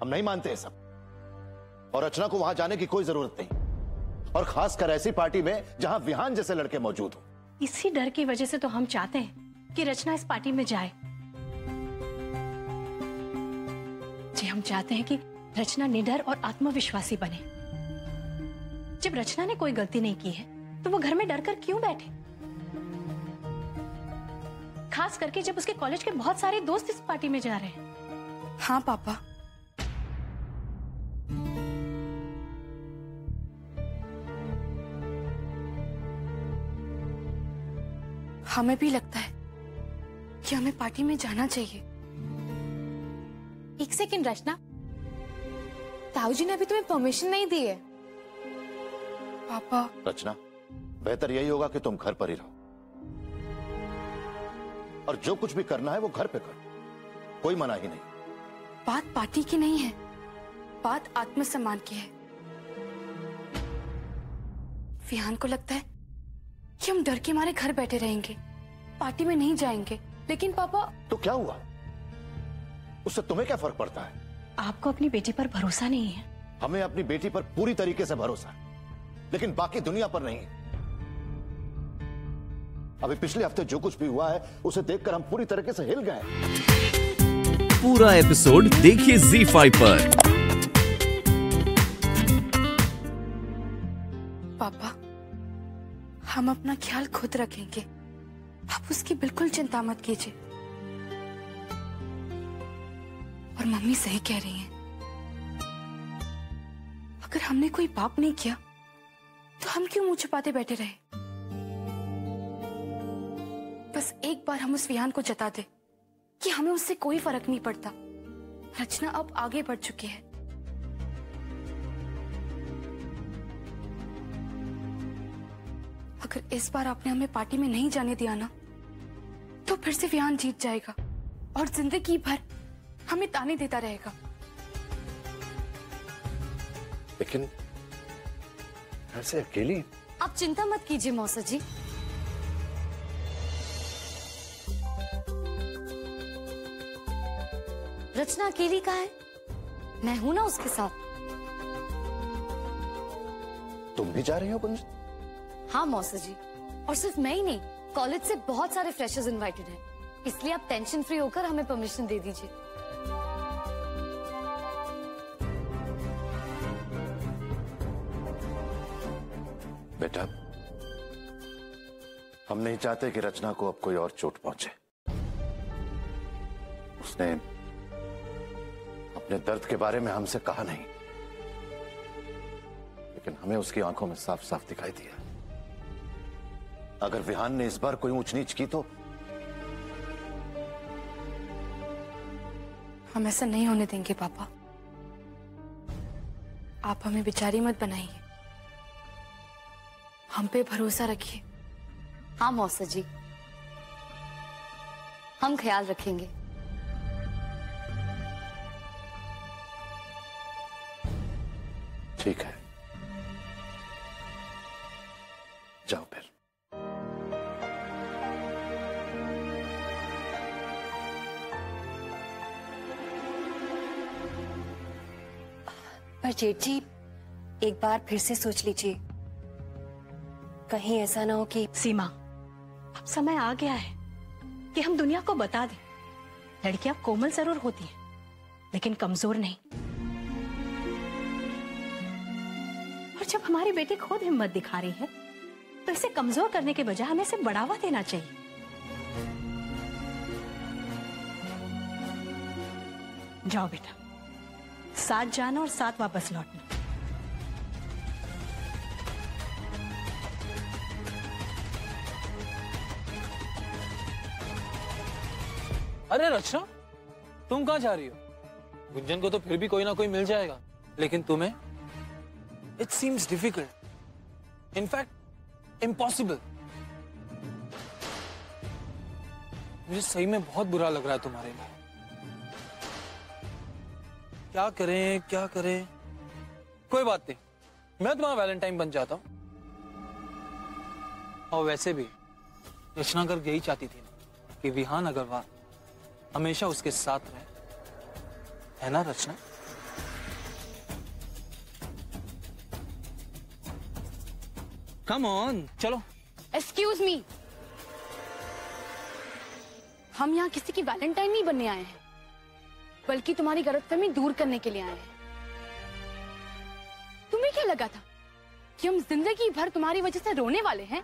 हम नहीं मानते सब, और रचना को वहां जाने की कोई जरूरत नहीं, और खासकर ऐसी पार्टी में जहां विहान जैसे लड़के मौजूद हो। इसी डर की वजह से तो हम चाहते हैं कि रचना इस पार्टी में जाए। जी, हम चाहते हैं कि रचना निडर और आत्मविश्वासी बने। जब रचना ने कोई गलती नहीं की है तो वो घर में डरकर क्यों बैठे, खास करके जब उसके कॉलेज के बहुत सारे दोस्त इस पार्टी में जा रहे हैं। हाँ पापा, हमें भी लगता है कि हमें पार्टी में जाना चाहिए। एक सेकंड रचना, ताऊजी ने अभी तुम्हें परमिशन नहीं दी है। पापा, रचना, बेहतर यही होगा कि तुम घर पर ही रहो, और जो कुछ भी करना है वो घर पे करो, कोई मना ही नहीं। बात पार्टी की नहीं है, बात आत्मसम्मान की है। विहान को लगता है कि हम डर के मारे घर बैठे रहेंगे, पार्टी में नहीं जाएंगे। लेकिन पापा, तो क्या हुआ, उससे तुम्हें क्या फर्क पड़ता है? आपको अपनी बेटी पर भरोसा नहीं है? हमें अपनी बेटी पर पूरी तरीके से भरोसा है, लेकिन बाकी दुनिया पर नहीं। अभी पिछले हफ्ते जो कुछ भी हुआ है उसे देखकर हम पूरी तरीके से हिल गए। पूरा एपिसोड देखिए ZEE5 पर। पापा, हम अपना ख्याल खुद रखेंगे, आप उसकी बिल्कुल चिंता मत कीजिए। और मम्मी सही कह रही हैं, अगर हमने कोई पाप नहीं किया तो हम क्यों मुंह छुपाते बैठे रहे। बस एक बार हम उस विहान को जता दे कि हमें उससे कोई फर्क नहीं पड़ता। रचना अब आगे बढ़ चुकी है। अगर इस बार आपने हमें पार्टी में नहीं जाने दिया ना, तो फिर से विहान जीत जाएगा और जिंदगी भर हमें ताने देता रहेगा। लेकिन ऐसे अकेली? आप चिंता मत कीजिए मौसा जी, रचना अकेली कहाँ है, मैं हूं ना उसके साथ। तुम भी जा रही हो कुंज? हाँ मौसा जी, और सिर्फ मैं ही नहीं, कॉलेज से बहुत सारे फ्रेशर्स इनवाइटेड हैं, इसलिए आप टेंशन फ्री होकर हमें परमिशन दे दीजिए। बेटा, हम नहीं चाहते कि रचना को अब कोई और चोट पहुंचे। उसने अपने दर्द के बारे में हमसे कहा नहीं, लेकिन हमें उसकी आंखों में साफ साफ दिखाई दिया। अगर विहान ने इस बार कोई ऊंच नीच की तो हम ऐसा नहीं होने देंगे पापा। आप हमें बेचारी मत बनाइए, हम पे भरोसा रखिए। हाँ मौसा जी, हम ख्याल रखेंगे। ठीक है, जाओ फिर। पर जेठ जी, एक बार फिर से सोच लीजिए, कहीं ऐसा ना हो कि। सीमा, अब समय आ गया है कि हम दुनिया को बता दें, लड़कियां कोमल जरूर होती हैं, लेकिन कमजोर नहीं। और जब हमारी बेटी खुद हिम्मत दिखा रही है तो इसे कमजोर करने के बजाय हमें इसे बढ़ावा देना चाहिए। जाओ बेटा, साथ जाना और साथ वापस लौटना। अरे रचना, तुम कहाँ जा रही हो? गुंजन को तो फिर भी कोई ना कोई मिल जाएगा, लेकिन तुम्हें? It seems difficult, in fact impossible. मुझे सही में बहुत बुरा लग रहा है तुम्हारे लिए। क्या करें क्या करें? कोई बात नहीं, मैं तुम्हारा वैलेंटाइन बन जाता हूं। और वैसे भी रचना गर्ग यही चाहती थी ना कि विहान अग्रवाल हमेशा उसके साथ रहे, है ना रचना? कम ऑन, चलो। एक्सक्यूज मी, हम यहाँ किसी की वैलेंटाइन नहीं बनने आए हैं, बल्कि तुम्हारी गलतफहमी दूर करने के लिए आए हैं। तुम्हें क्या लगा था कि हम जिंदगी भर तुम्हारी वजह से रोने वाले हैं,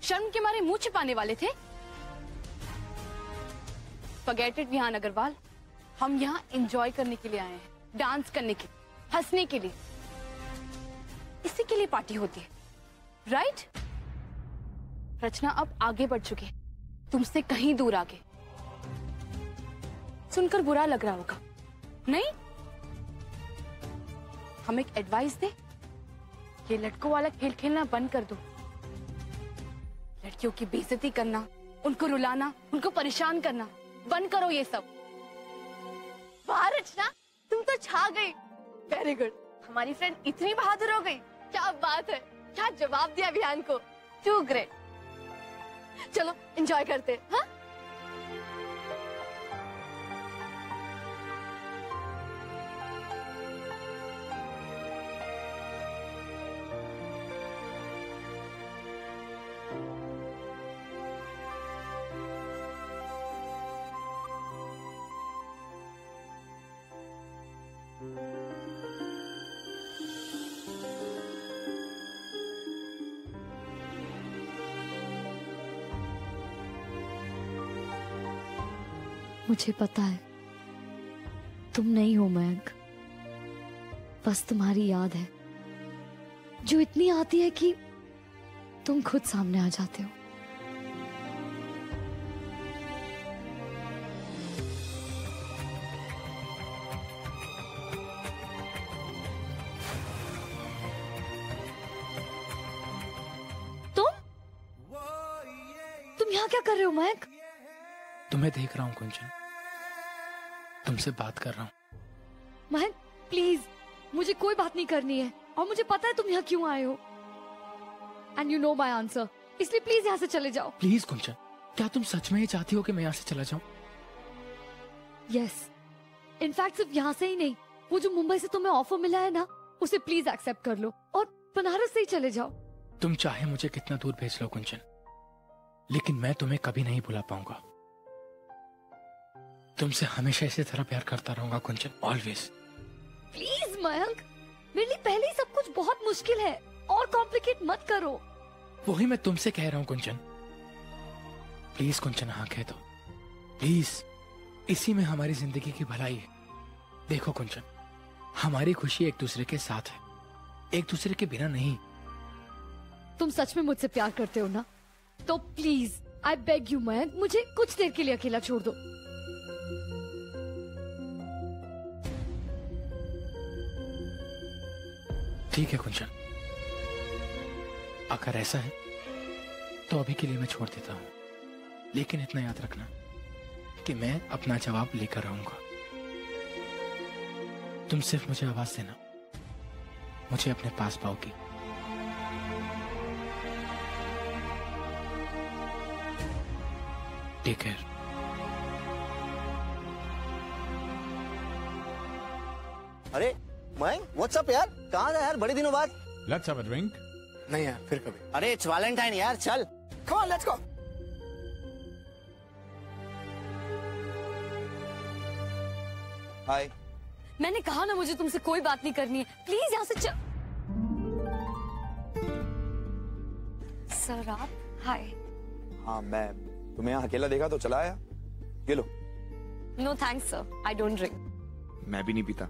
शर्म के मारे मुंह छिपाने वाले थे? फॉरगेट इट विहान अग्रवाल, हम यहाँ एंजॉय करने के लिए आए हैं, डांस करने के लिए, हंसने के लिए। इसी के लिए पार्टी होती है, राइट? रचना अब आगे बढ़ चुके हैं, तुमसे कहीं दूर आगे। सुनकर बुरा लग रहा होगा, नहीं? हम एक एडवाइस दे, ये लड़कों वाला खेल खेलना बंद कर दो। लड़कियों की बेइज्जती करना, उनको रुलाना, उनको परेशान करना बंद करो ये सब। वाह रचना, तुम तो छा गई। वेरी गुड, हमारी फ्रेंड इतनी बहादुर हो गई, क्या बात है, क्या जवाब दिया विहान को, टू ग्रेट। चलो एंजॉय करते हैं, हाँ? मुझे पता है तुम नहीं हो मयंक, बस तुम्हारी याद है जो इतनी आती है कि तुम खुद सामने आ जाते हो। तुम यहाँ क्या कर रहे हो मयंक? तुम्हें देख रहा हूँ कुंचन, तुमसे बात कर रहा हूँ। मयंक प्लीज, मुझे कोई बात नहीं करनी है और मुझे पता है तुम यहाँ क्यों आए हो। And you know my answer, इसलिए प्लीज यहाँ से चले जाओ। प्लीज कुंचन, क्या तुम सच में ये चाहती हो कि मैं यहाँ से चला जाऊँ? यस, इनफैक्ट सिर्फ यहाँ से ही नहीं, वो जो मुंबई से तुम्हें ऑफर मिला है ना, उसे प्लीज एक्सेप्ट कर लो और बनारस से ही चले जाओ। तुम चाहे मुझे कितना दूर भेज लो कुंचन, लेकिन मैं तुम्हें कभी नहीं भुला पाऊंगा। तुमसे हमेशा इसी तरह प्यार करता रहूंगा कुंचन, ऑलवेज। प्लीज मयंक, मेरे लिए पहले ही सब कुछ बहुत मुश्किल है, और कॉम्प्लिकेट मत करो। वही मैं तुमसे कह रहा हूँ कुंचन। प्लीज कुंचन, हाँ कह दो प्लीज, इसी में हमारी जिंदगी की भलाई है। देखो कुंचन, हमारी खुशी एक दूसरे के साथ है, एक दूसरे के बिना नहीं। तुम सच में मुझसे प्यार करते हो ना? तो please I beg you Mayank, मुझे कुछ देर के लिए अकेला छोड़ दो। ठीक है कुंचन, अगर ऐसा है तो अभी के लिए मैं छोड़ देता हूँ, लेकिन इतना याद रखना कि मैं अपना जवाब लेकर आऊंगा। तुम सिर्फ मुझे आवाज देना, मुझे अपने पास पाओगी। Take care. अरे मयंक, व्हाट्स अप यार, कहाँ था यार बड़े दिनों बाद? Let's have a drink. नहीं यार, फिर कभी। अरे इट्स वैलेंटाइन यार, चल कम ऑन लेट्स गो। हाय। मैंने कहा ना मुझे तुमसे कोई बात नहीं करनी है, प्लीज यहाँ से चल। सर आप? हाय। हाँ, मैं तुम्हें यहाँ अकेला देखा तो चला आया। ये लो। No thanks sir, I don't drink. मैं भी नहीं पीता,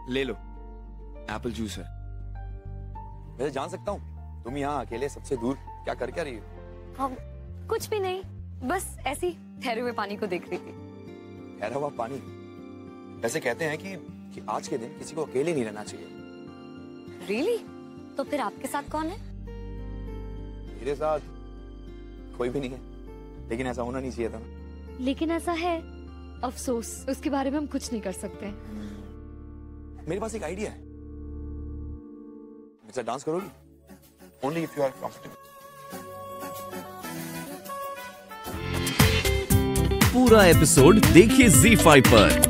ले लो, एप्पल जूस है। वैसे जान सकता हूँ तुम यहाँ अकेले सबसे दूर क्या कर क्या रही हो? हाँ, कुछ भी नहीं, बस ऐसे ही ठहरे हुए पानी को देख रही थी। ठहरा हुआ पानी? वैसे कहते हैं कि आज के दिन किसी को अकेले नहीं रहना चाहिए। रियली? तो फिर आपके साथ कौन है? मेरे साथ कोई भी नहीं है, लेकिन ऐसा होना नहीं चाहिए था ना। लेकिन ऐसा है, अफसोस, उसके बारे में हम कुछ नहीं कर सकते। मेरे पास एक आइडिया है। मेरे साथ डांस करोगी? Only if you are comfortable. पूरा एपिसोड देखिए ZEE5 पर।